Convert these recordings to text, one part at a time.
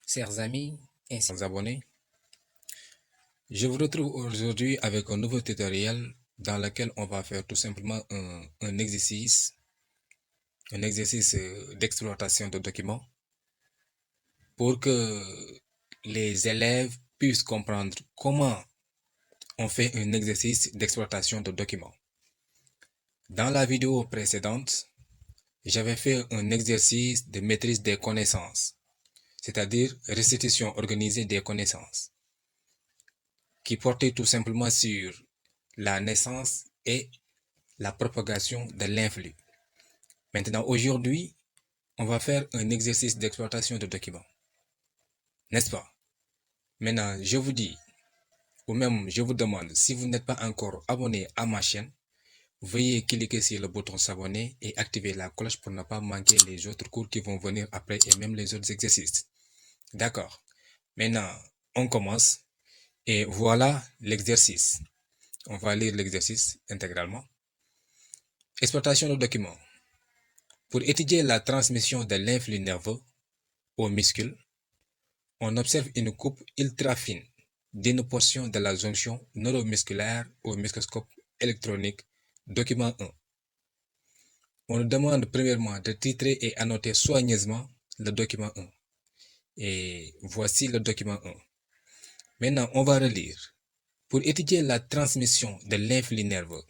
Chers amis et chers abonnés, je vous retrouve aujourd'hui avec un nouveau tutoriel dans lequel on va faire tout simplement un exercice d'exploitation de documents pour que les élèves puissent comprendre comment on fait un exercice d'exploitation de documents. Dans la vidéo précédente, j'avais fait un exercice de maîtrise des connaissances, c'est-à-dire restitution organisée des connaissances, qui portait tout simplement sur la naissance et la propagation de l'influx. Maintenant, aujourd'hui, on va faire un exercice d'exploitation de documents. N'est-ce pas? Maintenant, je vous dis, ou même je vous demande, si vous n'êtes pas encore abonné à ma chaîne, veuillez cliquer sur le bouton s'abonner et activer la cloche pour ne pas manquer les autres cours qui vont venir après et même les autres exercices. D'accord. Maintenant, on commence. Et voilà l'exercice. On va lire l'exercice intégralement. Exploitation de documents. Pour étudier la transmission de l'influx nerveux aux muscles, on observe une coupe ultra fine d'une portion de la jonction neuromusculaire au microscope électronique. Document 1. On nous demande premièrement de titrer et annoter soigneusement le document 1. Et voici le document 1. Maintenant, on va relire. Pour étudier la transmission de l'influx nerveux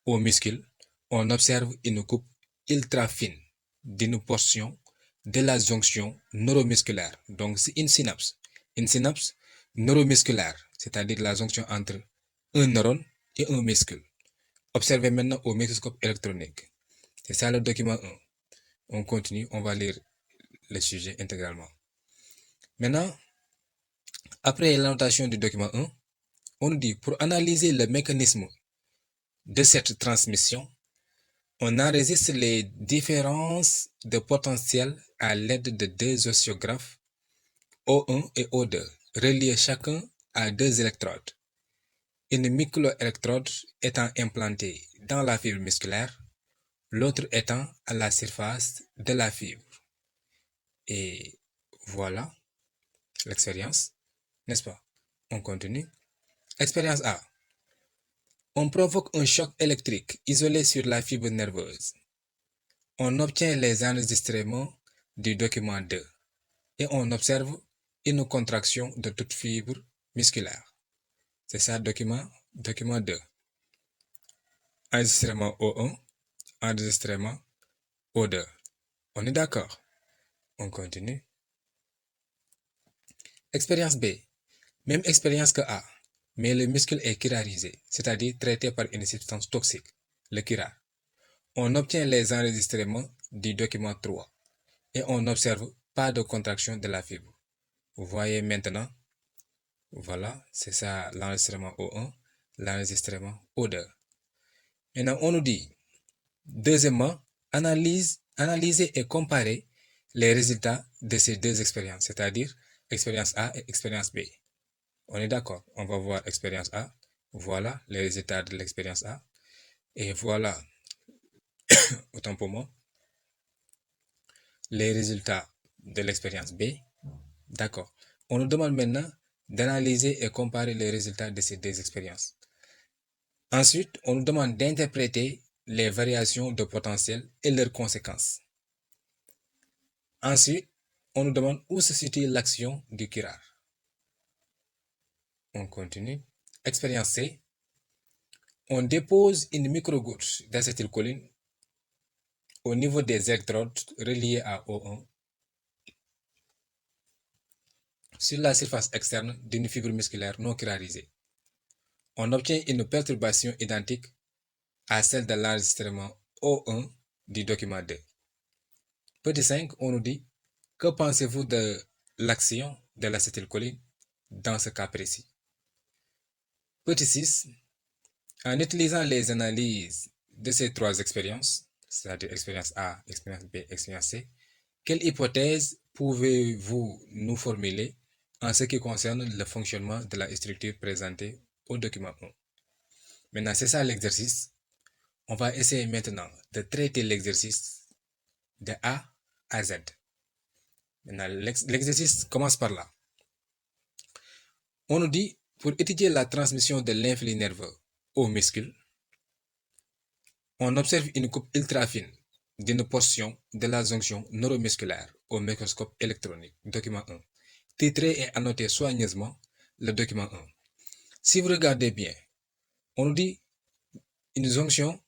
aux muscles, on observe une coupe ultra fine d'une portion de la jonction neuromusculaire. Donc, c'est une synapse. Une synapse neuromusculaire, c'est-à-dire la jonction entre un neurone et un muscle. Observez maintenant au microscope électronique. C'est ça le document 1. On continue, on va lire le sujet intégralement. Maintenant, après l'annotation du document 1, on nous dit pour analyser le mécanisme de cette transmission, on enregistre les différences de potentiel à l'aide de deux oscillographes O1 et O2, reliés chacun à deux électrodes. Une microélectrode étant implantée dans la fibre musculaire, l'autre étant à la surface de la fibre. Et voilà l'expérience, n'est-ce pas? On continue. Expérience A. On provoque un choc électrique isolé sur la fibre nerveuse. On obtient les enregistrements du document 2 et on observe une contraction de toute fibre musculaire. C'est ça, document 2. Enregistrement O1, enregistrement O2. On est d'accord? On continue. Expérience B. Même expérience que A, mais le muscle est chirarisé, c'est-à-dire traité par une substance toxique, le chiral. On obtient les enregistrements du document 3 et on n'observe pas de contraction de la fibre. Vous voyez maintenant, voilà, c'est ça l'enregistrement O1, l'enregistrement O2. Maintenant, on nous dit, deuxièmement, analyser et comparer les résultats de ces deux expériences, c'est-à-dire expérience A et expérience B. On est d'accord, on va voir expérience A, voilà les résultats de l'expérience A, et voilà, autant pour moi, les résultats de l'expérience B. D'accord. On nous demande maintenant d'analyser et comparer les résultats de ces deux expériences. Ensuite, on nous demande d'interpréter les variations de potentiel et leurs conséquences. Ensuite, on nous demande où se situe l'action du chiral. On continue. Expérience C. On dépose une microgoutte d'acétylcholine au niveau des électrodes reliées à O1 sur la surface externe d'une fibre musculaire non chiralisée. On obtient une perturbation identique à celle de l'enregistrement O1 du document 2. Petit 5, on nous dit, que pensez-vous de l'action de l'acétylcholine dans ce cas précis? Petit 6, en utilisant les analyses de ces trois expériences, c'est-à-dire expérience A, expérience B, expérience C, quelle hypothèse pouvez-vous nous formuler en ce qui concerne le fonctionnement de la structure présentée au document 1? Maintenant, c'est ça l'exercice. On va essayer maintenant de traiter l'exercice de A à Z. Maintenant, l'exercice commence par là. On nous dit, pour étudier la transmission de l'influx nerveux aux muscles, on observe une coupe ultra fine d'une portion de la jonction neuromusculaire au microscope électronique. Document 1. Titré et annoté soigneusement le document 1. Si vous regardez bien, on nous dit une jonction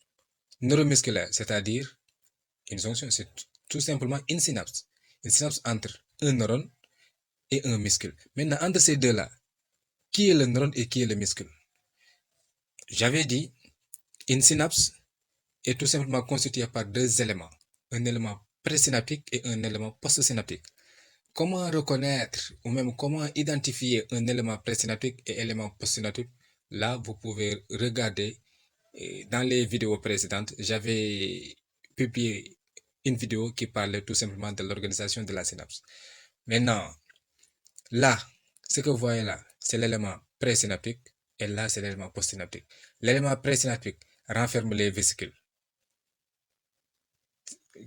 neuromusculaire, c'est-à-dire une jonction, c'est tout simplement une synapse. Une synapse entre un neurone et un muscle. Maintenant, entre ces deux-là, qui est le neurone et qui est le muscle? J'avais dit, une synapse est tout simplement constituée par deux éléments, un élément présynaptique et un élément postsynaptique. Comment reconnaître ou même comment identifier un élément présynaptique et élément postsynaptique? Là, vous pouvez regarder dans les vidéos précédentes, j'avais publié une vidéo qui parlait tout simplement de l'organisation de la synapse. Maintenant, là, ce que vous voyez là, c'est l'élément présynaptique et là, c'est l'élément postsynaptique. L'élément présynaptique renferme les vésicules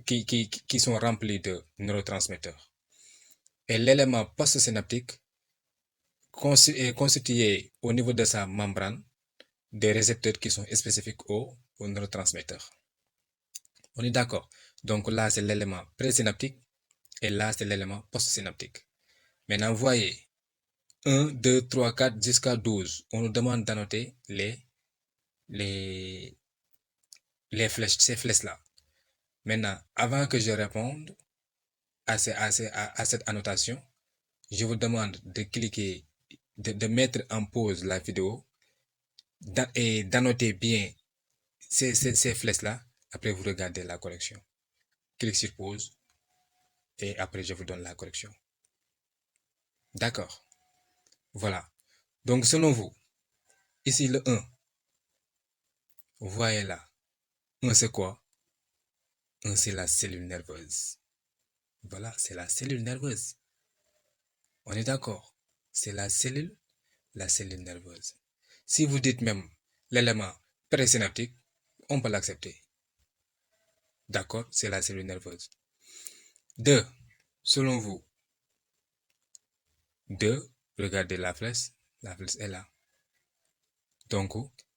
qui sont remplis de neurotransmetteurs. Et l'élément postsynaptique est constitué au niveau de sa membrane des récepteurs qui sont spécifiques aux neurotransmetteurs. On est d'accord. Donc là, c'est l'élément présynaptique et là, c'est l'élément postsynaptique. Maintenant, vous voyez, 1, 2, 3, 4 jusqu'à 12. On nous demande d'annoter les flèches, ces flèches-là. Maintenant, avant que je réponde à cette annotation, je vous demande de cliquer, de mettre en pause la vidéo et d'annoter bien ces flèches-là. Après, vous regardez la correction. Clique sur pause et après, je vous donne la correction. D'accord. Voilà. Donc, selon vous, ici le 1, vous voyez là, 1 c'est quoi? 1 c'est la cellule nerveuse. Voilà, c'est la cellule nerveuse. On est d'accord. C'est la cellule nerveuse. Si vous dites même l'élément présynaptique, on peut l'accepter. D'accord, c'est la cellule nerveuse. 2, selon vous, 2, regardez la flèche est là. Donc,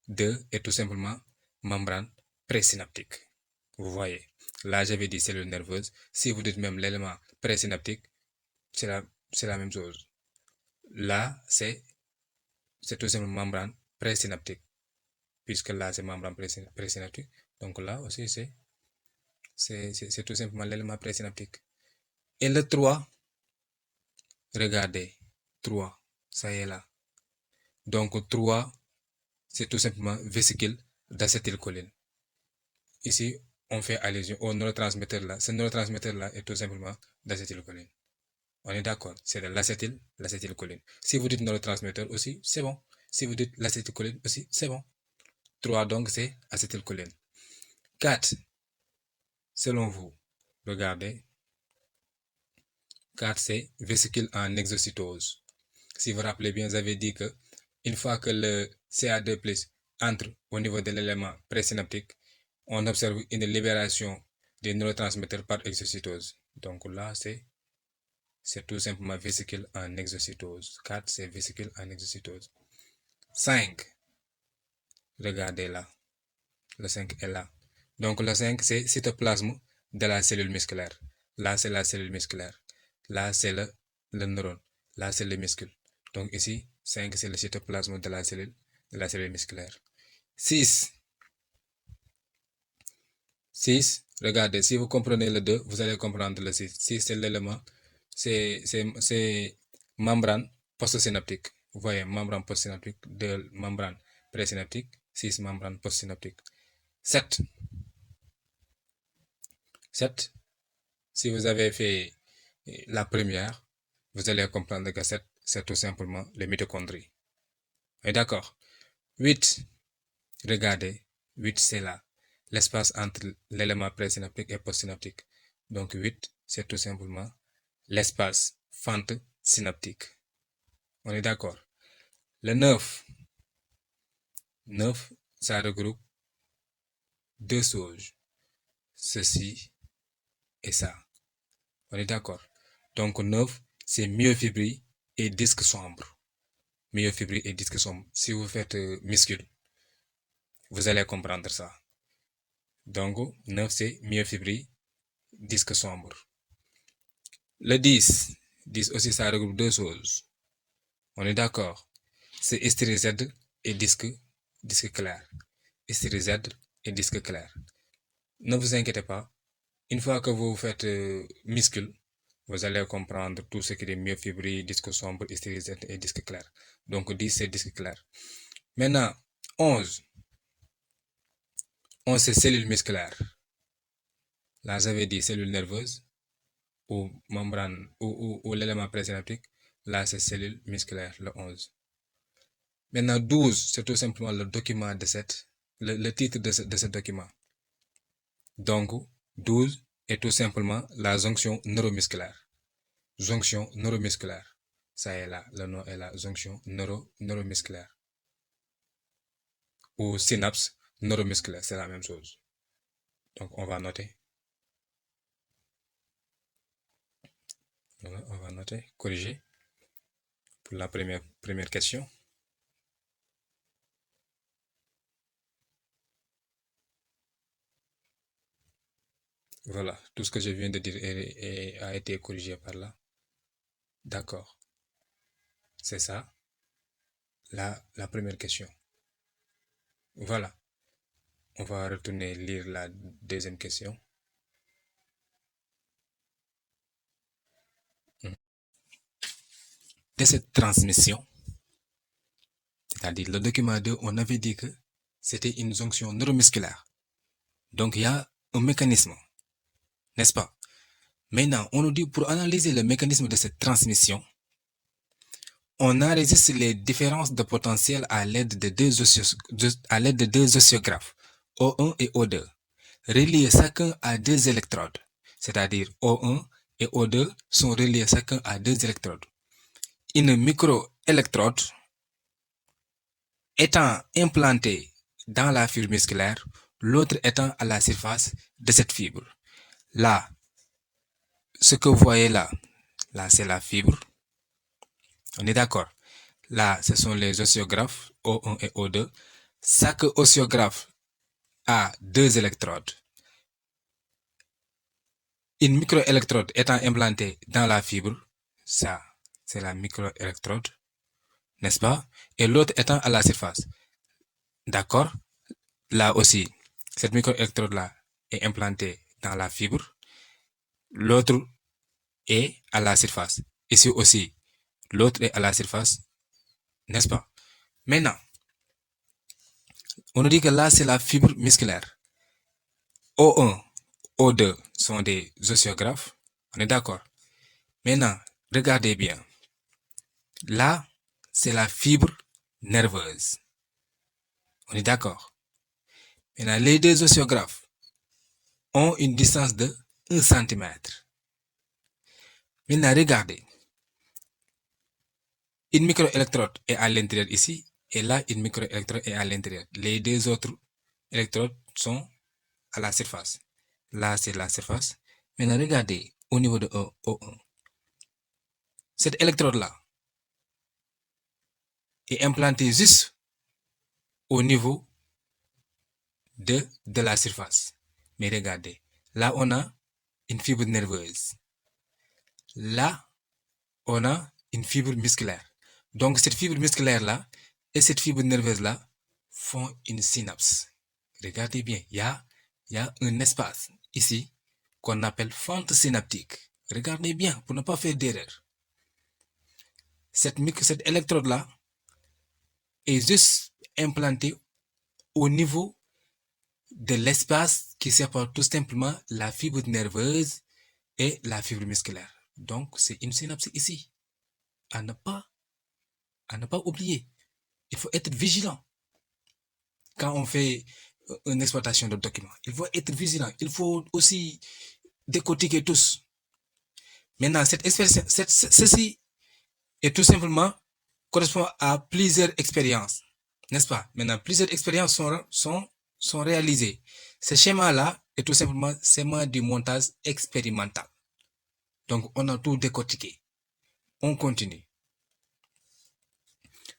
2 est tout simplement membrane présynaptique. Vous voyez, là j'avais dit cellule nerveuse. Si vous dites même l'élément présynaptique, c'est la même chose. Là, c'est tout simplement membrane présynaptique. Puisque là, c'est membrane présynaptique. Donc là aussi, c'est tout simplement l'élément présynaptique. Et le 3, regardez, 3, ça y est là. Donc 3, c'est tout simplement vésicule d'acétylcholine. Ici, on fait allusion au neurotransmetteur là. Ce neurotransmetteur là est tout simplement d'acétylcholine. On est d'accord, c'est de l'acétylcholine. Si vous dites neurotransmetteur aussi, c'est bon. Si vous dites l'acétylcholine aussi, c'est bon. 3, donc, c'est acétylcholine. 4, selon vous, regardez. 4, c'est vésicule en exocytose. Si vous vous rappelez bien, vous avez dit que une fois que le CA2+ entre au niveau de l'élément présynaptique, on observe une libération des neurotransmetteurs par exocytose. Donc là, c'est tout simplement vésicule en exocytose. 4, c'est vésicule en exocytose. 5, regardez là. Le 5 est là. Donc le 5, c'est cytoplasme de la cellule musculaire. Là, c'est la cellule musculaire. Là, c'est le neurone. Là, c'est le muscle. Donc ici, 5, c'est le cytoplasme de la cellule musculaire. 6. 6, regardez, si vous comprenez le 2, vous allez comprendre le 6. 6, c'est l'élément, c'est membrane postsynaptique. Vous voyez, membrane postsynaptique de membrane présynaptique. 6, membrane postsynaptique. 7. 7, si vous avez fait la première, vous allez comprendre que 7, c'est tout simplement les mitochondries. Et d'accord. 8, regardez, 8, c'est là, l'espace entre l'élément présynaptique et postsynaptique. Donc 8, c'est tout simplement l'espace fente synaptique. On est d'accord. Le 9, 9, ça regroupe deux choses, ceci et ça. On est d'accord. Donc 9, c'est myofibrilles et disque sombre. Myofibrilles et disque sombre. Si vous faites muscule, vous allez comprendre ça. Donc 9, c'est myofibrilles, disque sombre. Le 10 aussi, ça regroupe deux choses. On est d'accord. C'est hystérie Z et disque clair. Hystérie Z et disque clair. Ne vous inquiétez pas. Une fois que vous faites muscule, vous allez comprendre tout ce qui est myofibrilles, disque sombre, hystérie Z et disque clair. Donc 10, c'est disque clair. Maintenant, 11. 11, c'est cellules musculaires. Là, j'avais dit cellules nerveuses ou membrane ou l'élément présynaptique. Là, c'est cellules musculaires, le 11. Maintenant, 12, c'est tout simplement le document de le titre de ce document. Donc, 12 est tout simplement la jonction neuromusculaire. Jonction neuromusculaire. Ça est là, le nom est la jonction neuromusculaire. Ou synapse neuromusculaire, c'est la même chose. Donc, on va noter. Voilà, on va noter, corriger pour la première question. Voilà, tout ce que je viens de dire a été corrigé par là. D'accord. C'est ça, la première question. Voilà. On va retourner lire la deuxième question. De cette transmission, c'est-à-dire le document 2, on avait dit que c'était une jonction neuromusculaire. Donc il y a un mécanisme, n'est-ce pas? Maintenant, on nous dit pour analyser le mécanisme de cette transmission, on enregistre les différences de potentiel à l'aide de deux oscillographes, O1 et O2, reliés chacun à deux électrodes, c'est-à-dire O1 et O2 sont reliés chacun à deux électrodes. Une microélectrode étant implantée dans la fibre musculaire, l'autre étant à la surface de cette fibre. Là, ce que vous voyez là c'est la fibre. On est d'accord. Là, ce sont les oscillographes O1 et O2. Chaque oscillographe a deux électrodes. Une microélectrode étant implantée dans la fibre, ça, c'est la microélectrode, n'est-ce pas? Et l'autre étant à la surface. D'accord? Là aussi, cette microélectrode-là est implantée dans la fibre. L'autre est à la surface. Ici aussi, l'autre est à la surface, n'est-ce pas? Maintenant, on nous dit que là, c'est la fibre musculaire. O1, O2 sont des oscillographes. On est d'accord? Maintenant, regardez bien. Là, c'est la fibre nerveuse. On est d'accord? Maintenant, les deux oscillographes ont une distance de 1 cm. Maintenant, regardez. Une microélectrode est à l'intérieur ici, et là, une microélectrode est à l'intérieur. Les deux autres électrodes sont à la surface. Là, c'est la surface. Maintenant, regardez au niveau de O1. Cette électrode-là est implantée juste au niveau de la surface. Mais regardez, là, on a une fibre nerveuse. Là, on a une fibre musculaire. Donc, cette fibre musculaire-là et cette fibre nerveuse-là font une synapse. Regardez bien, il y a un espace ici qu'on appelle fente synaptique. Regardez bien pour ne pas faire d'erreur. Cette électrode-là est juste implantée au niveau de l'espace qui sépare tout simplement la fibre nerveuse et la fibre musculaire. Donc, c'est une synapse ici. À ne pas oublier. Il faut être vigilant quand on fait une exploitation de documents. Il faut être vigilant. Il faut aussi décortiquer tous. Maintenant, ceci est tout simplement correspond à plusieurs expériences. N'est-ce pas? Maintenant, plusieurs expériences sont réalisées. Ce schéma-là est tout simplement schéma du montage expérimental. Donc, on a tout décortiqué. On continue.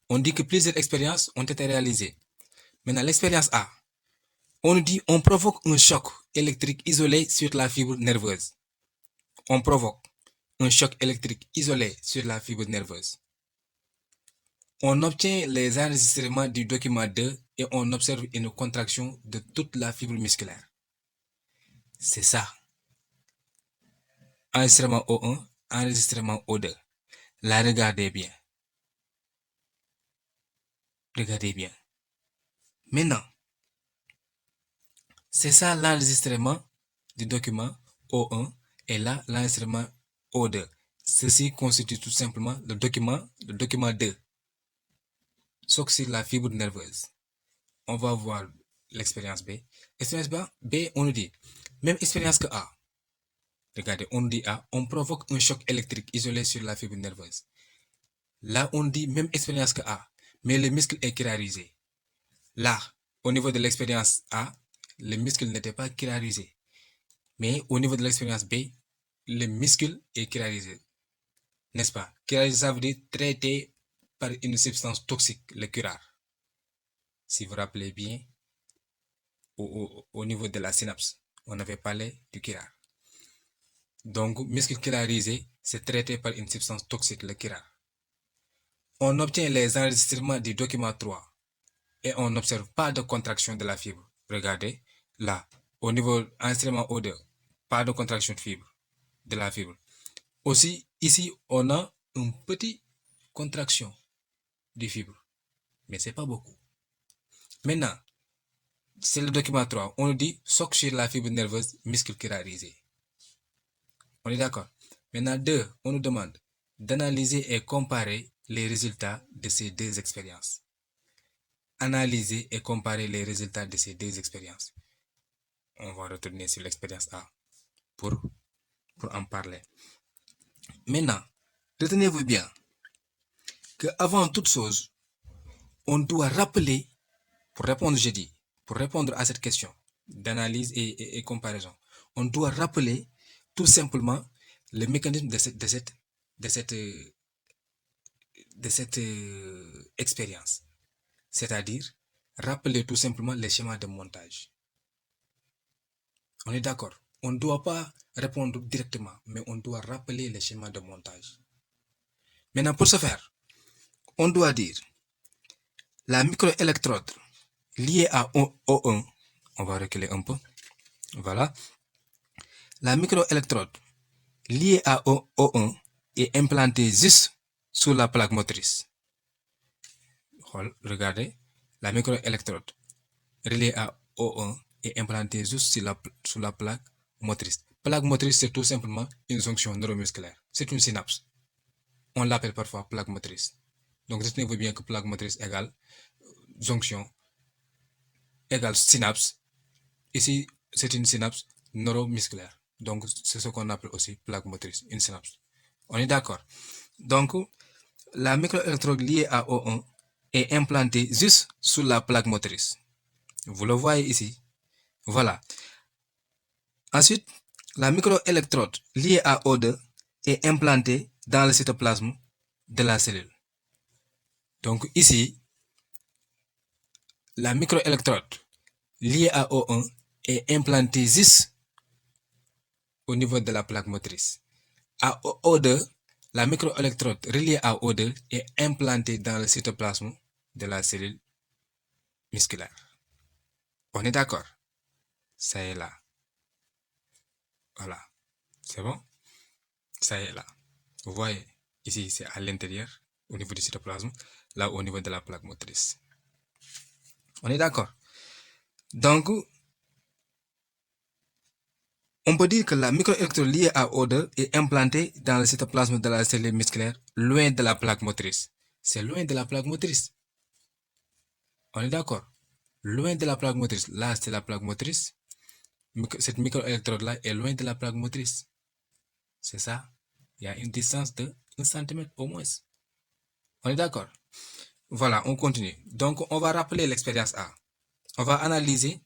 On dit que plusieurs expériences ont été réalisées. Maintenant, l'expérience A. On nous dit on provoque un choc électrique isolé sur la fibre nerveuse. On provoque un choc électrique isolé sur la fibre nerveuse. On obtient les enregistrements du document 2 et on observe une contraction de toute la fibre musculaire. C'est ça. Enregistrement O1, enregistrement O2. Là, regardez bien. Regardez bien. Maintenant, c'est ça l'enregistrement du document O1 et là l'enregistrement O2. Ceci constitue tout simplement le document 2. Sauf sur la fibre nerveuse. On va voir l'expérience B. Expérience B, on nous dit, même expérience que A. Regardez, on dit A, on provoque un choc électrique isolé sur la fibre nerveuse. Là, on dit même expérience que A, mais le muscle est chiralisé. Là, au niveau de l'expérience A, le muscle n'était pas chiralisé. Mais au niveau de l'expérience B, le muscle est chiralisé. N'est-ce pas? Chiralisé, ça veut dire traité par une substance toxique, le curare. Si vous vous rappelez bien, au niveau de la synapse, on avait parlé du curare. Donc, muscle chiralisé, c'est traité par une substance toxique, le curare. On obtient les enregistrements du document 3 et on n'observe pas de contraction de la fibre. Regardez, là, au niveau enregistrement O2, pas de contraction de la fibre. Aussi, ici, on a une petite contraction du fibre, mais ce n'est pas beaucoup. Maintenant, c'est le document 3. On nous dit choc sur la fibre nerveuse muscle chiralisé. On est d'accord? Maintenant, 2, on nous demande d'analyser et comparer les résultats de ces deux expériences. Analyser et comparer les résultats de ces deux expériences. On va retourner sur l'expérience A pour en parler. Maintenant, retenez-vous bien que avant toute chose, on doit rappeler, pour répondre à cette question d'analyse et comparaison, on doit rappeler tout simplement le mécanisme de cette expérience. C'est-à-dire, rappeler tout simplement les schémas de montage. On est d'accord? On ne doit pas répondre directement, mais on doit rappeler les schémas de montage. Maintenant, pour ce faire, on doit dire la microélectrode liée à O1, on va reculer un peu, voilà. La microélectrode liée à O1 est implantée juste sous la plaque motrice. Regardez, la microélectrode reliée à O1 est implantée juste sur la plaque motrice. Plaque motrice, c'est tout simplement une jonction neuromusculaire. C'est une synapse. On l'appelle parfois plaque motrice. Donc, retenez-vous bien que plaque motrice égale jonction égale synapse. Ici, c'est une synapse neuromusculaire. Donc, c'est ce qu'on appelle aussi plaque motrice, une synapse. On est d'accord? Donc, la microélectrode liée à O1 est implantée juste sous la plaque motrice. Vous le voyez ici. Voilà. Ensuite, la microélectrode liée à O2 est implantée dans le cytoplasme de la cellule. Donc ici, la microélectrode liée à O1 est implantée juste au niveau de la plaque motrice. À O2, la microélectrode reliée à O2 est implantée dans le cytoplasme de la cellule musculaire. On est d'accord? Ça est là. Voilà. C'est bon? Ça est là. Vous voyez, ici c'est à l'intérieur, au niveau du cytoplasme, là au niveau de la plaque motrice. On est d'accord? Donc, on peut dire que la microélectrode liée à O2 est implantée dans le cytoplasme de la cellule musculaire, loin de la plaque motrice. C'est loin de la plaque motrice. On est d'accord? Loin de la plaque motrice. Là, c'est la plaque motrice. Cette microélectrode-là est loin de la plaque motrice. C'est ça. Il y a une distance de 1 cm au moins. On est d'accord? Voilà, on continue. Donc, on va rappeler l'expérience A. On va analyser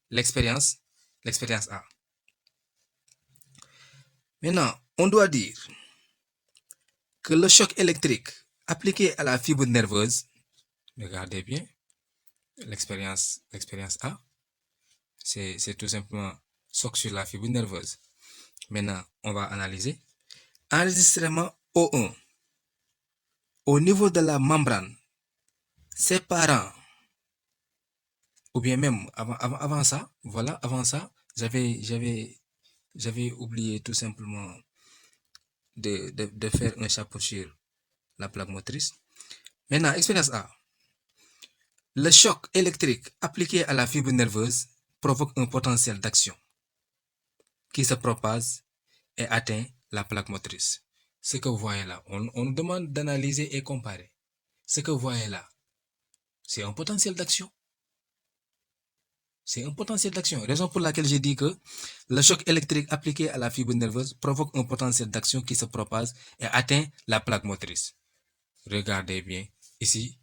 l'expérience A. Maintenant, On doit dire que le choc électrique appliqué à la fibre nerveuse, regardez bien, l'expérience A, c'est tout simplement choc sur la fibre nerveuse. Maintenant, on va analyser. Enregistrement O1 au niveau de la membrane séparant, ou bien même avant ça, voilà, avant ça, j'avais oublié tout simplement de faire un chapeau sur la plaque motrice. Maintenant, expérience A. Le choc électrique appliqué à la fibre nerveuse provoque un potentiel d'action qui se propage et atteint la plaque motrice. Ce que vous voyez là, on nous demande d'analyser et comparer. Ce que vous voyez là, c'est un potentiel d'action. C'est un potentiel d'action. Raison pour laquelle j'ai dit que le choc électrique appliqué à la fibre nerveuse provoque un potentiel d'action qui se propage et atteint la plaque motrice. Regardez bien ici,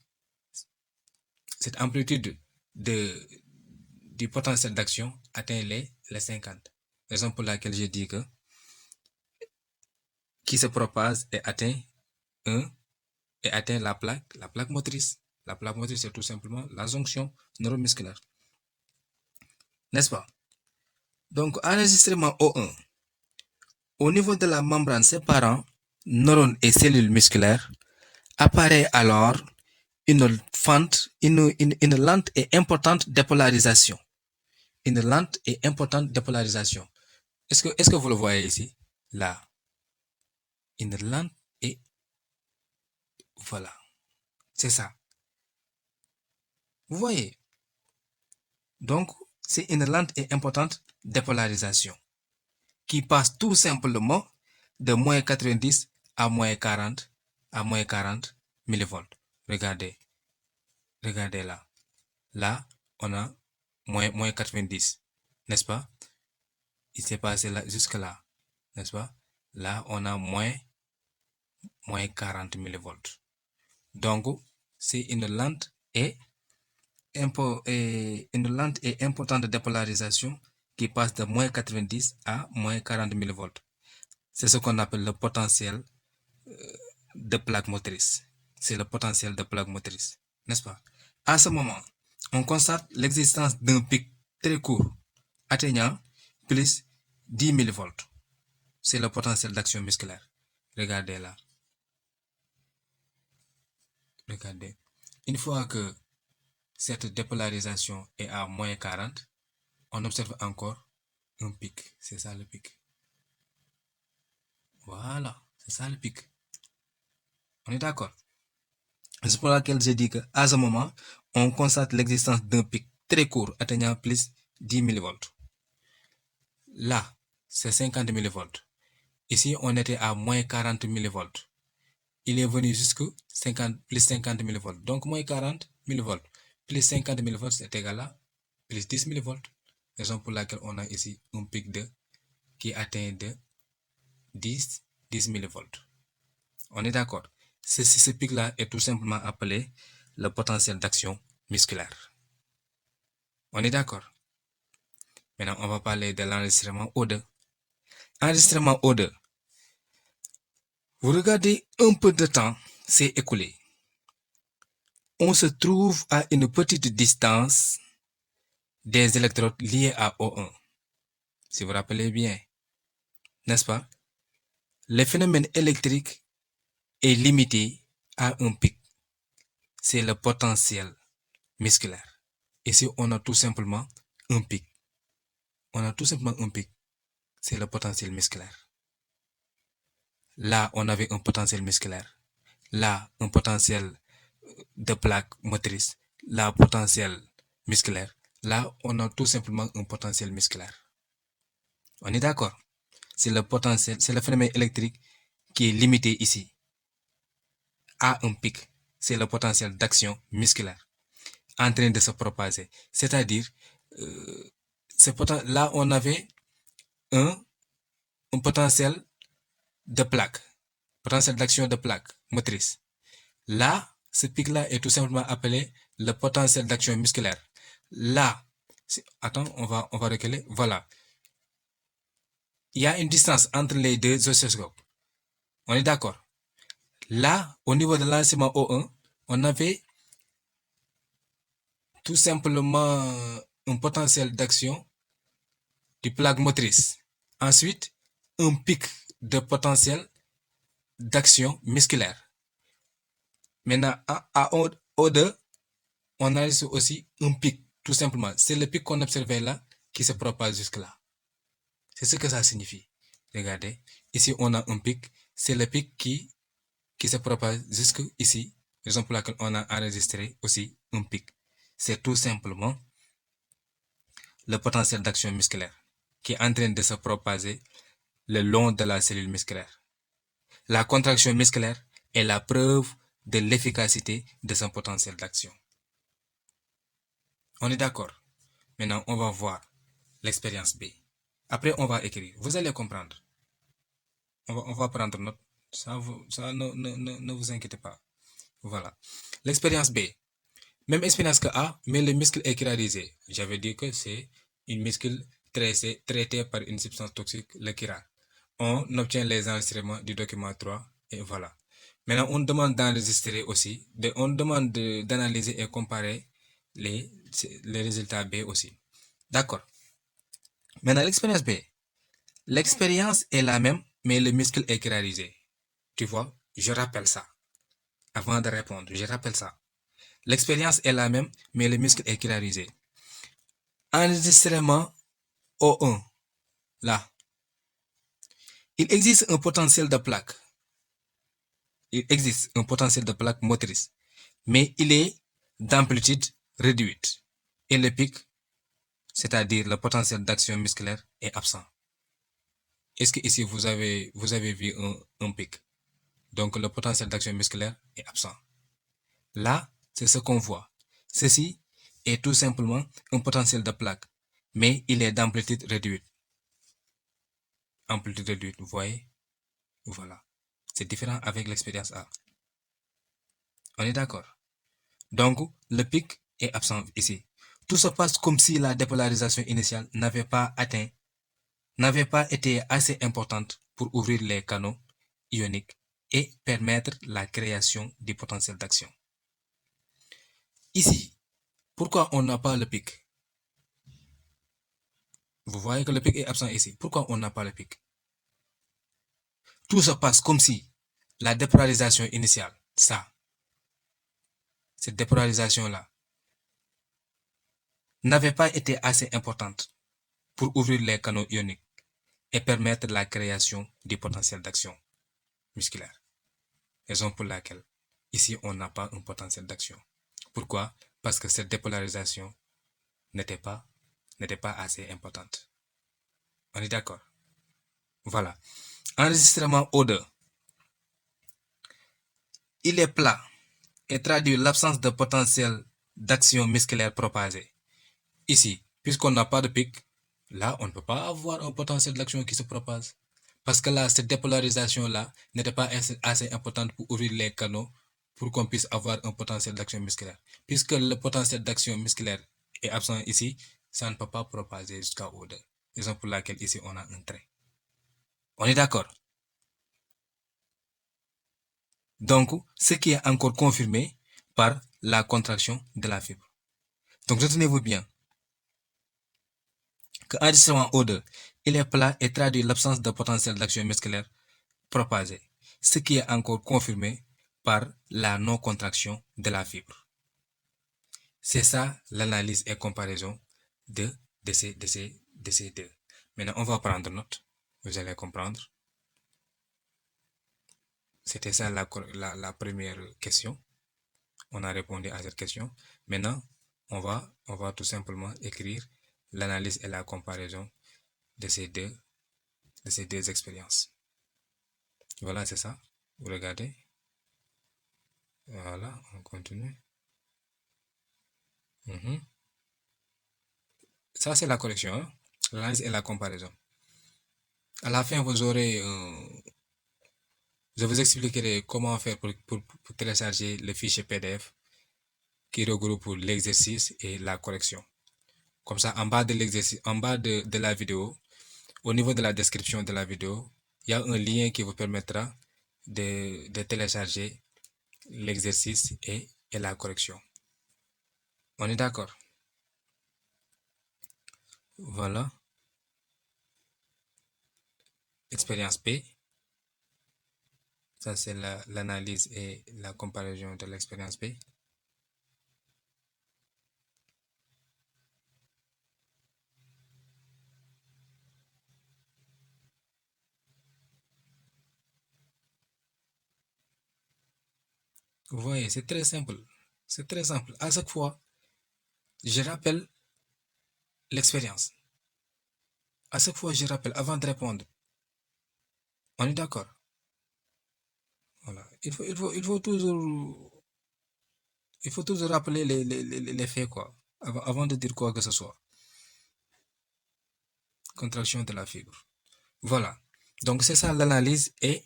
cette amplitude du potentiel d'action atteint les 50. Raison pour laquelle j'ai dit que qui se propage et atteint la plaque motrice. La plaque motrice, c'est tout simplement la jonction neuromusculaire. N'est-ce pas? Donc, enregistrement O1. Au niveau de la membrane séparant neurones et cellules musculaires, apparaît alors une lente et importante dépolarisation. Une lente et importante dépolarisation. Est-ce que vous le voyez ici? Là. Une lente et voilà. C'est ça. Vous voyez? Donc, c'est une lente et importante dépolarisation qui passe tout simplement de moins 90 à moins 40 millivolts. Regardez. Regardez là. Là, on a moins 90. N'est-ce pas? Il s'est passé là, jusque là. N'est-ce pas? Là, on a moins 40 millivolts. Donc, c'est une lente et importante dépolarisation qui passe de moins 90 à moins 40 millivolts. C'est ce qu'on appelle le potentiel de plaque motrice. C'est le potentiel de plaque motrice, n'est-ce pas? À ce moment, on constate l'existence d'un pic très court atteignant plus 10 millivolts. C'est le potentiel d'action musculaire. Regardez là. Regardez. Une fois que cette dépolarisation est à moins 40, on observe encore un pic. C'est ça le pic. Voilà, c'est ça le pic. On est d'accord? C'est pour laquelle j'ai dit qu'à ce moment, on constate l'existence d'un pic très court atteignant plus 10 millivolts. Là, c'est 50 millivolts. Ici, on était à moins 40 millivolts. Il est venu jusqu'à plus 50 millivolts. Donc, moins 40 millivolts plus 50 millivolts est égal à plus 10 millivolts. Raison pour laquelle on a ici un pic qui atteint de 10 millivolts. On est d'accord? Ce pic-là est tout simplement appelé le potentiel d'action musculaire. On est d'accord? Maintenant, on va parler de l'enregistrement O2. Enregistrement O2. Vous regardez, un peu de temps s'est écoulé. On se trouve à une petite distance des électrodes liées à O1. Si vous vous rappelez bien, n'est-ce pas? Le phénomène électrique est limité à un pic. C'est le potentiel musculaire. Ici, on a tout simplement un pic. On a tout simplement un pic. C'est le potentiel musculaire. Là, on avait un potentiel musculaire. Là, un potentiel de plaque motrice. Là, potentiel musculaire. Là, on a tout simplement un potentiel musculaire. On est d'accord? C'est le potentiel, c'est le phénomène électrique qui est limité ici à un pic. C'est le potentiel d'action musculaire en train de se propager. C'est-à-dire, là, on avait un potentiel de plaque, potentiel d'action de plaque motrice. Là, ce pic-là est tout simplement appelé le potentiel d'action musculaire. Là, attends, on va reculer. Voilà. il y a une distance entre les deux oscilloscopes. On est d'accord? Là, au niveau de l'enseignement O1, on avait tout simplement un potentiel d'action du plaque motrice. Ensuite, un pic de potentiel d'action musculaire. Maintenant, à O2, on a aussi un pic, tout simplement. C'est le pic qu'on observait là qui se propage jusque-là. C'est ce que ça signifie. Regardez, ici on a un pic, c'est le pic qui se propage jusque ici, raison pour laquelle on a enregistré aussi un pic. C'est tout simplement le potentiel d'action musculaire qui est en train de se propager le long de la cellule musculaire. La contraction musculaire est la preuve de l'efficacité de son potentiel d'action. On est d'accord? Maintenant, on va voir l'expérience B. Après, on va écrire. Vous allez comprendre. On va prendre note. Ça ne vous inquiétez pas. Voilà. L'expérience B. Même expérience que A, mais le muscle est chiralisé. J'avais dit que c'est une muscle traité par une substance toxique, le chiral. On obtient les enregistrements du document 3 et voilà. Maintenant, on demande d'enregistrer aussi, on demande d'analyser et comparer les résultats B aussi. D'accord. Maintenant, l'expérience B. L'expérience est la même, mais le muscle est chiralisé. Tu vois, je rappelle ça. Avant de répondre, je rappelle ça. L'expérience est la même, mais le muscle est chiralisé. Enregistrement O1. Là. Il existe un potentiel de plaque. Il existe un potentiel de plaque motrice, mais il est d'amplitude réduite. Et le pic, c'est-à-dire le potentiel d'action musculaire, est absent. Est-ce que ici vous avez vu un pic? Donc le potentiel d'action musculaire est absent. Là, c'est ce qu'on voit. Ceci est tout simplement un potentiel de plaque, mais il est d'amplitude réduite. Amplitude réduite, vous voyez? Voilà. C'est différent avec l'expérience A. On est d'accord? Donc, le pic est absent ici. Tout se passe comme si la dépolarisation initiale n'avait pas été assez importante pour ouvrir les canaux ioniques et permettre la création du potentiel d'action. Ici, pourquoi on n'a pas le pic? Vous voyez que le pic est absent ici. Pourquoi on n'a pas le pic? Tout se passe comme si la dépolarisation initiale, cette dépolarisation-là, n'avait pas été assez importante pour ouvrir les canaux ioniques et permettre la création du potentiel d'action musculaire. Raison pour laquelle ici on n'a pas un potentiel d'action. Pourquoi? Parce que cette dépolarisation n'était pas assez importante. On est d'accord? Voilà. Enregistrement O2. Il est plat et traduit l'absence de potentiel d'action musculaire propagé. Ici, puisqu'on n'a pas de pic, là, on ne peut pas avoir un potentiel d'action qui se propage. Parce que là, cette dépolarisation-là n'était pas assez importante pour ouvrir les canaux pour qu'on puisse avoir un potentiel d'action musculaire. Puisque le potentiel d'action musculaire est absent ici, ça ne peut pas propager jusqu'à O2. Raison pour laquelle ici, on a un trait. On est d'accord? Donc, ce qui est encore confirmé par la contraction de la fibre. Donc, retenez-vous bien que enregistrement O2, il est plat et traduit l'absence de potentiel d'action musculaire propagé, ce qui est encore confirmé par la non-contraction de la fibre. C'est ça l'analyse et comparaison de ces deux. Maintenant, on va prendre note. Vous allez comprendre. C'était ça la première question. On a répondu à cette question. Maintenant, on va tout simplement écrire l'analyse et la comparaison de ces deux expériences. Voilà, c'est ça. Vous regardez. Voilà, on continue. Ça, c'est la correction, hein? L'analyse et la comparaison. À la fin, je vous expliquerai comment faire pour télécharger le fichier PDF qui regroupe l'exercice et la correction. Comme ça, en bas de l'exercice, en bas de la vidéo, Au niveau de la description de la vidéo, il y a un lien qui vous permettra de télécharger l'exercice et la correction. On est d'accord? Voilà. Expérience P. Ça, c'est l'analyse et la comparaison de l'expérience P. Vous voyez, c'est très simple. C'est très simple. À chaque fois, je rappelle l'expérience. À chaque fois, je rappelle avant de répondre. On est d'accord? Voilà. Il faut toujours rappeler les faits, quoi. Avant de dire quoi que ce soit. Contraction de la fibre. Voilà. Donc, c'est ça l'analyse et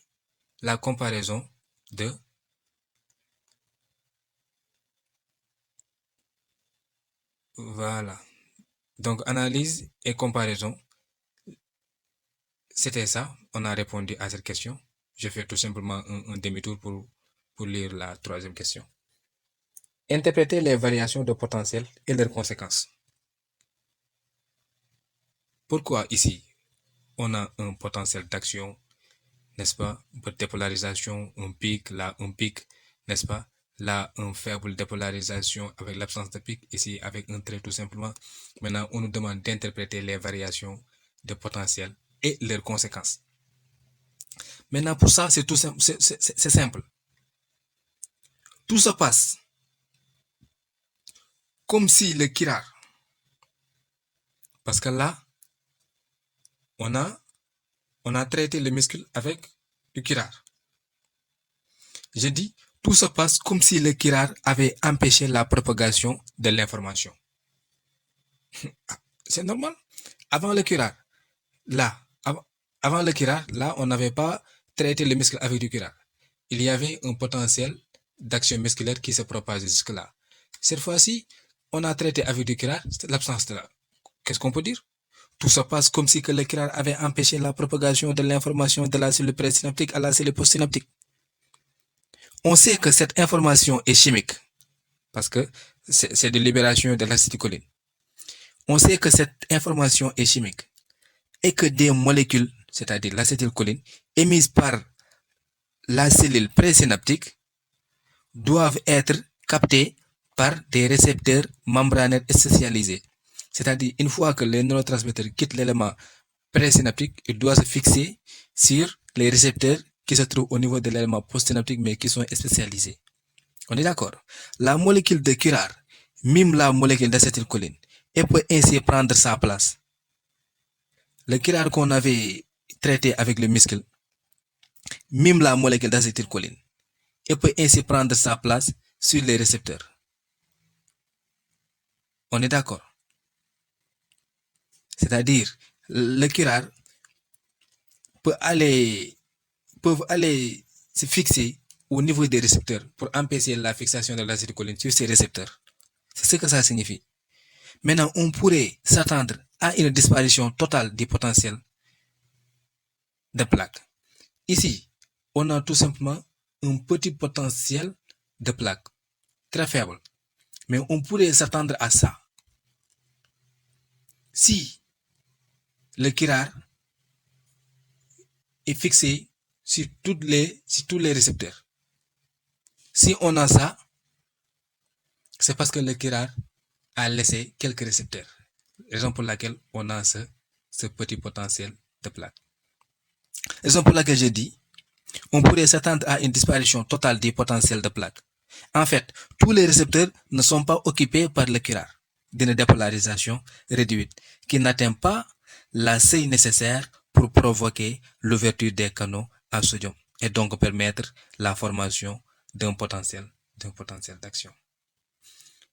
la comparaison de... Voilà. Donc, analyse et comparaison, c'était ça. On a répondu à cette question. Je fais tout simplement un demi-tour pour lire la troisième question. Interpréter les variations de potentiel et leurs conséquences. Pourquoi ici, on a un potentiel d'action, n'est-ce pas? Une dépolarisation, un pic, là, un pic, n'est-ce pas? Là, un faible dépolarisation avec l'absence de pic, ici avec un trait tout simplement. Maintenant, on nous demande d'interpréter les variations de potentiel et leurs conséquences. Maintenant, pour ça, c'est tout simple, c'est simple. Tout se passe comme si le kirar, parce que là, on a traité le muscle avec le kirar. Je dis, tout se passe comme si le kirar avait empêché la propagation de l'information. C'est normal. Avant le kirar, là, avant le kirar, là, on n'avait pas traité le muscle avec du kirar. Il y avait un potentiel d'action musculaire qui se propageait jusque-là. Cette fois-ci, on a traité avec du kirar, c'est l'absence de là. Qu'est-ce qu'on peut dire? Tout se passe comme si que le kirar avait empêché la propagation de l'information de la cellule présynaptique à la cellule postsynaptique. On sait que cette information est chimique, parce que c'est de libération de l'acétylcholine. On sait que cette information est chimique et que des molécules, c'est-à-dire l'acétylcholine, émises par la cellule présynaptique, doivent être captées par des récepteurs membranaires spécialisés. C'est-à-dire, une fois que les neurotransmetteurs quittent l'élément présynaptique, il doit se fixer sur les récepteurs qui se trouvent au niveau de l'élément postsynaptique, mais qui sont spécialisés. On est d'accord? La molécule de kirar mime la molécule d'acétylcholine et peut ainsi prendre sa place. Le kirar qu'on avait traité avec le muscle mime la molécule d'acétylcholine et peut ainsi prendre sa place sur les récepteurs. On est d'accord? C'est-à-dire, le kirar peuvent aller se fixer au niveau des récepteurs pour empêcher la fixation de l'acétylcholine sur ces récepteurs. C'est ce que ça signifie. Maintenant, on pourrait s'attendre à une disparition totale du potentiel de plaque. Ici, on a tout simplement un petit potentiel de plaque, très faible. Mais on pourrait s'attendre à ça. Si le kirar est fixé sur tous les récepteurs. Si on a ça, c'est parce que le kirar a laissé quelques récepteurs. Raison pour laquelle on a ce petit potentiel de plaque. Raison pour laquelle je dis, on pourrait s'attendre à une disparition totale du potentiel de plaque. En fait, tous les récepteurs ne sont pas occupés par le kirar d'une dépolarisation réduite qui n'atteint pas la seuil nécessaire pour provoquer l'ouverture des canaux à sodium et donc permettre la formation d'un potentiel d'action.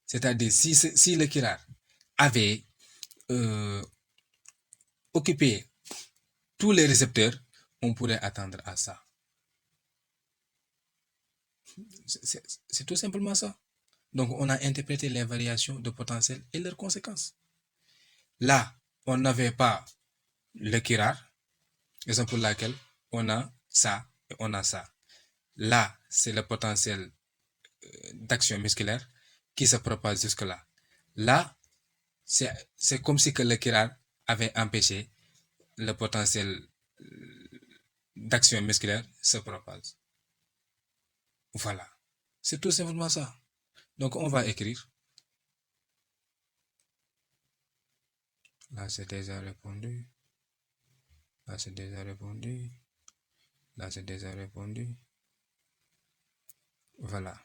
C'est-à-dire, si le kirar avait occupé tous les récepteurs, on pourrait attendre à ça. C'est tout simplement ça. Donc, on a interprété les variations de potentiel et leurs conséquences. Là, on n'avait pas le kirar, raison pour laquelle on a ça et on a ça. Là, c'est le potentiel d'action musculaire qui se propage jusque-là. Là, c'est comme si que le kirar avait empêché le potentiel d'action musculaire se propage. Voilà. C'est tout simplement ça. Donc, on va écrire. Là, c'est déjà répondu. Là, c'est déjà répondu. Là, c'est déjà répondu. Voilà.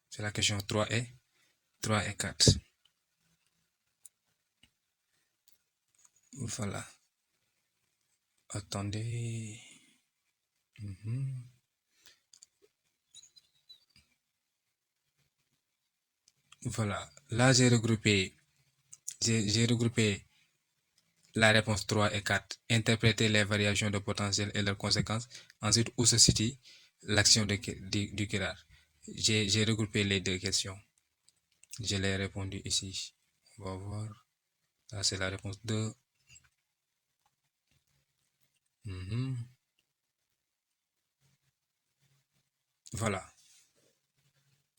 C'est la question 3 et 4. Voilà. Attendez. Voilà. Là, j'ai regroupé la réponse 3 et 4. Interpréter les variations de potentiel et leurs conséquences. Ensuite, où se situe l'action du Kirar. J'ai regroupé les deux questions. Je l'ai répondu ici. On va voir. Là, c'est la réponse 2. Voilà.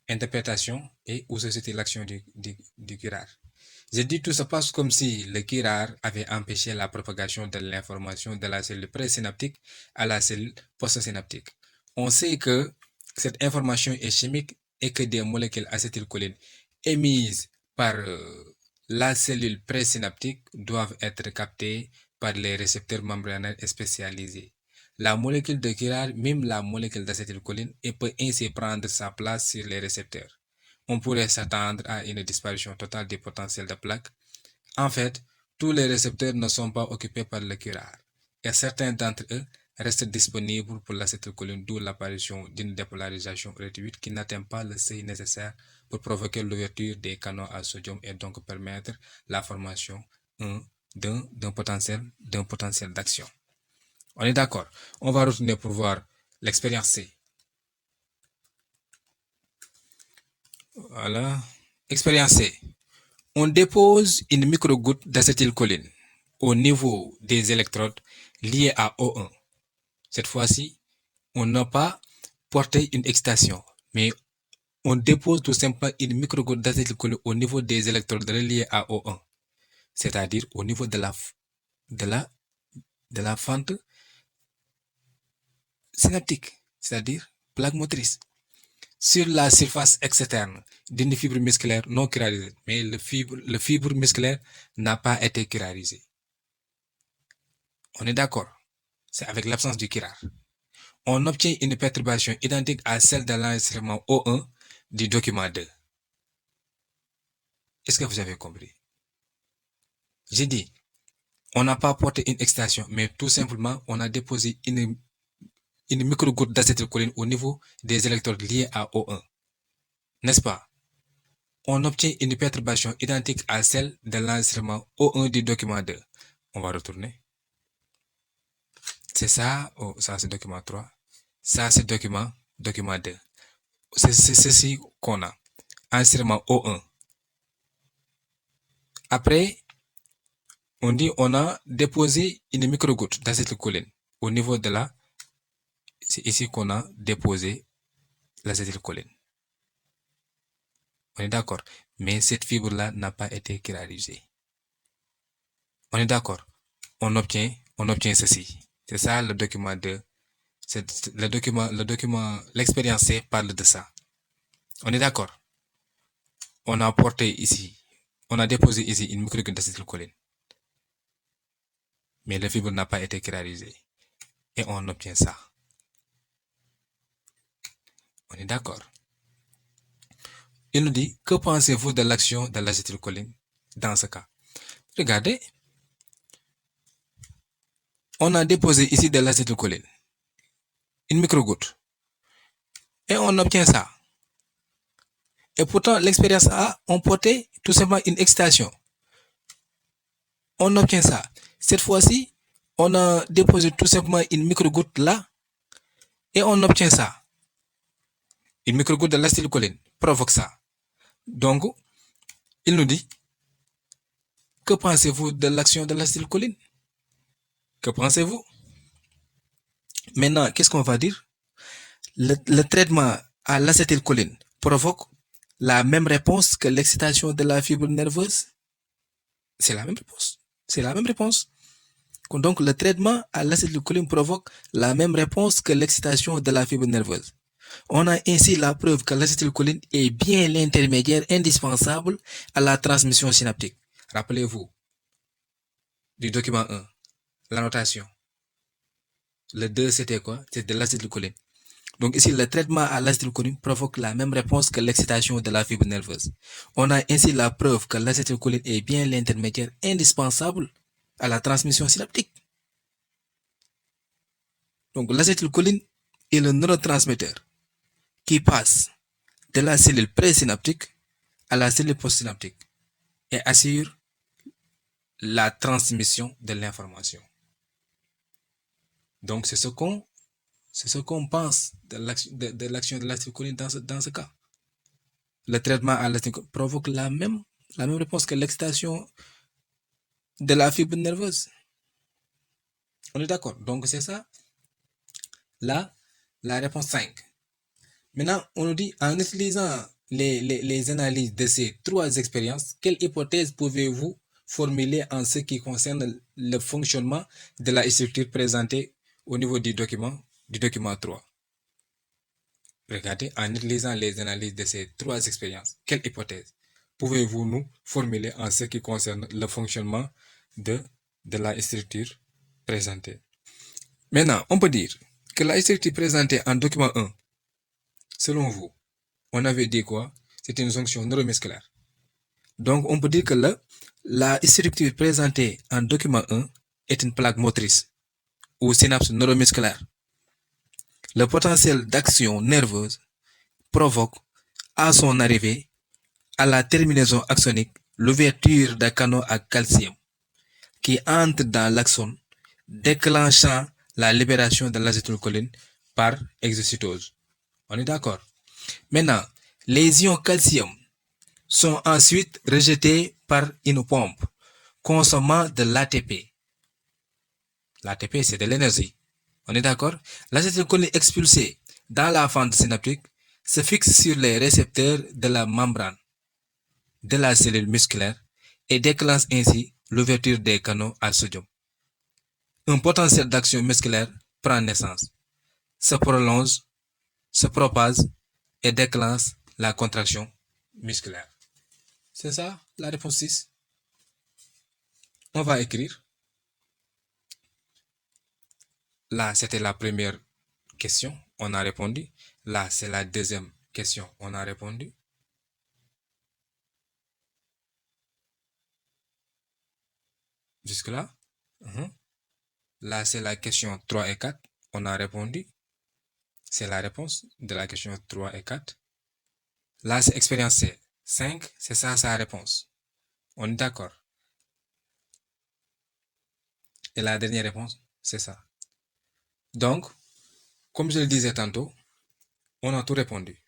Interprétation et où se situe l'action du Kirar. Je dis tout ça passe comme si le Kirar avait empêché la propagation de l'information de la cellule présynaptique à la cellule postsynaptique. On sait que cette information est chimique et que des molécules acétylcholine émises par la cellule présynaptique doivent être captées par les récepteurs membranaires spécialisés. La molécule de Kirar mime la molécule d'acétylcholine et peut ainsi prendre sa place sur les récepteurs. On pourrait s'attendre à une disparition totale du potentiel de plaque. En fait, tous les récepteurs ne sont pas occupés par le Kirar et certains d'entre eux restent disponibles pour l'acétylcholine, d'où l'apparition d'une dépolarisation réduite qui n'atteint pas le seuil nécessaire pour provoquer l'ouverture des canaux à sodium et donc permettre la formation d'un potentiel d'action. On est d'accord. On va retourner pour voir l'expérience C. Voilà. Expérience C. On dépose une microgoutte d'acétylcholine au niveau des électrodes liées à O1. Cette fois-ci, on n'a pas porté une excitation, mais on dépose tout simplement une microgoutte d'acétylcholine au niveau des électrodes reliées à O1, c'est-à-dire au niveau de la fente synaptique, c'est-à-dire plaque motrice, sur la surface externe d'une fibre musculaire non chiralisée. Mais le fibre musculaire n'a pas été chiralisé. On est d'accord. C'est avec l'absence du chiral. On obtient une perturbation identique à celle de l'enregistrement O1 du document 2. Est-ce que vous avez compris? J'ai dit, on n'a pas porté une excitation, mais tout simplement, on a déposé une microgoutte d'acétylcholine au niveau des électrodes liés à O1. N'est-ce pas? On obtient une perturbation identique à celle de l'enregistrement O1 du document 2. On va retourner. C'est ça, oh, ça c'est document 3. Ça c'est document 2. C'est ceci qu'on a. Enregistrement O1. Après, on dit on a déposé une microgoutte d'acétylcholine au niveau de la... C'est ici qu'on a déposé l'acétylcholine. On est d'accord. Mais cette fibre-là n'a pas été chiralisée. On est d'accord. On obtient ceci. C'est ça le document 2. L'expérience C parle de ça. On est d'accord. On a porté ici, on a déposé ici une microgoutte d'acétylcholine. Mais la fibre n'a pas été chiralisée. Et on obtient ça. On est d'accord. Il nous dit, que pensez-vous de l'action de l'acétylcholine dans ce cas? Regardez. On a déposé ici de l'acétylcholine. Une microgoutte. Et on obtient ça. Et pourtant, l'expérience A, on portait tout simplement une excitation. On obtient ça. Cette fois-ci, on a déposé tout simplement une microgoutte là. Et on obtient ça. Une microgoutte de l'acétylcholine provoque ça. Donc, il nous dit, que pensez-vous de l'action de l'acétylcholine? Que pensez-vous? Maintenant, qu'est-ce qu'on va dire? Le traitement à l'acétylcholine provoque la même réponse que l'excitation de la fibre nerveuse? C'est la même réponse. C'est la même réponse. Donc, le traitement à l'acétylcholine provoque la même réponse que l'excitation de la fibre nerveuse. On a ainsi la preuve que l'acétylcholine est bien l'intermédiaire indispensable à la transmission synaptique. Rappelez-vous du document 1, la notation. Le 2, c'était quoi? C'était l'acétylcholine. Donc ici, le traitement à l'acétylcholine provoque la même réponse que l'excitation de la fibre nerveuse. On a ainsi la preuve que l'acétylcholine est bien l'intermédiaire indispensable à la transmission synaptique. Donc l'acétylcholine est le neurotransmetteur qui passe de la cellule présynaptique à la cellule postsynaptique et assure la transmission de l'information. Donc c'est ce qu'on pense de l'action de l'acétylcholine dans ce cas. Le traitement à l'acétylcholine provoque la même réponse que l'excitation de la fibre nerveuse. On est d'accord? Donc c'est ça la réponse 5. Maintenant, on nous dit en utilisant les analyses de ces trois expériences, quelle hypothèse pouvez-vous formuler en ce qui concerne le fonctionnement de la structure présentée au niveau du document 3? Regardez, en utilisant les analyses de ces trois expériences, quelle hypothèse pouvez-vous nous formuler en ce qui concerne le fonctionnement de la structure présentée? Maintenant, on peut dire que la structure présentée en document 1, selon vous, on avait dit quoi? C'est une jonction neuromusculaire. Donc, on peut dire que la structure présentée en document 1 est une plaque motrice ou synapse neuromusculaire. Le potentiel d'action nerveuse provoque à son arrivée à la terminaison axonique l'ouverture d'un canaux à calcium qui entre dans l'axone, déclenchant la libération de l'acétylcholine par exocytose. On est d'accord? Maintenant, les ions calcium sont ensuite rejetés par une pompe consommant de l'ATP. L'ATP, c'est de l'énergie. On est d'accord? L'acétylcholine expulsée dans la fente synaptique se fixe sur les récepteurs de la membrane de la cellule musculaire et déclenche ainsi l'ouverture des canaux à sodium. Un potentiel d'action musculaire prend naissance, se prolonge, se propage et déclenche la contraction musculaire. C'est ça la réponse 6. On va écrire. Là, c'était la première question, on a répondu. Là, c'est la deuxième question, on a répondu. Jusque-là. Là, c'est la question 3 et 4, on a répondu. C'est la réponse de la question 3 et 4. Là, c'est expérience C. 5, c'est ça sa réponse. On est d'accord. Et la dernière réponse, c'est ça. Donc, comme je le disais tantôt, on a tout répondu.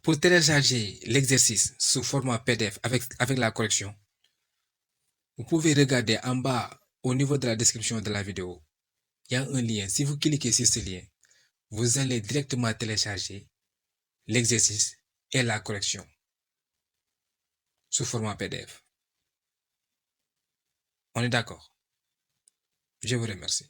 Pour télécharger l'exercice sous format PDF avec la correction, vous pouvez regarder en bas au niveau de la description de la vidéo. Il y a un lien. Si vous cliquez sur ce lien, vous allez directement télécharger l'exercice et la correction sous format PDF. On est d'accord? Je vous remercie.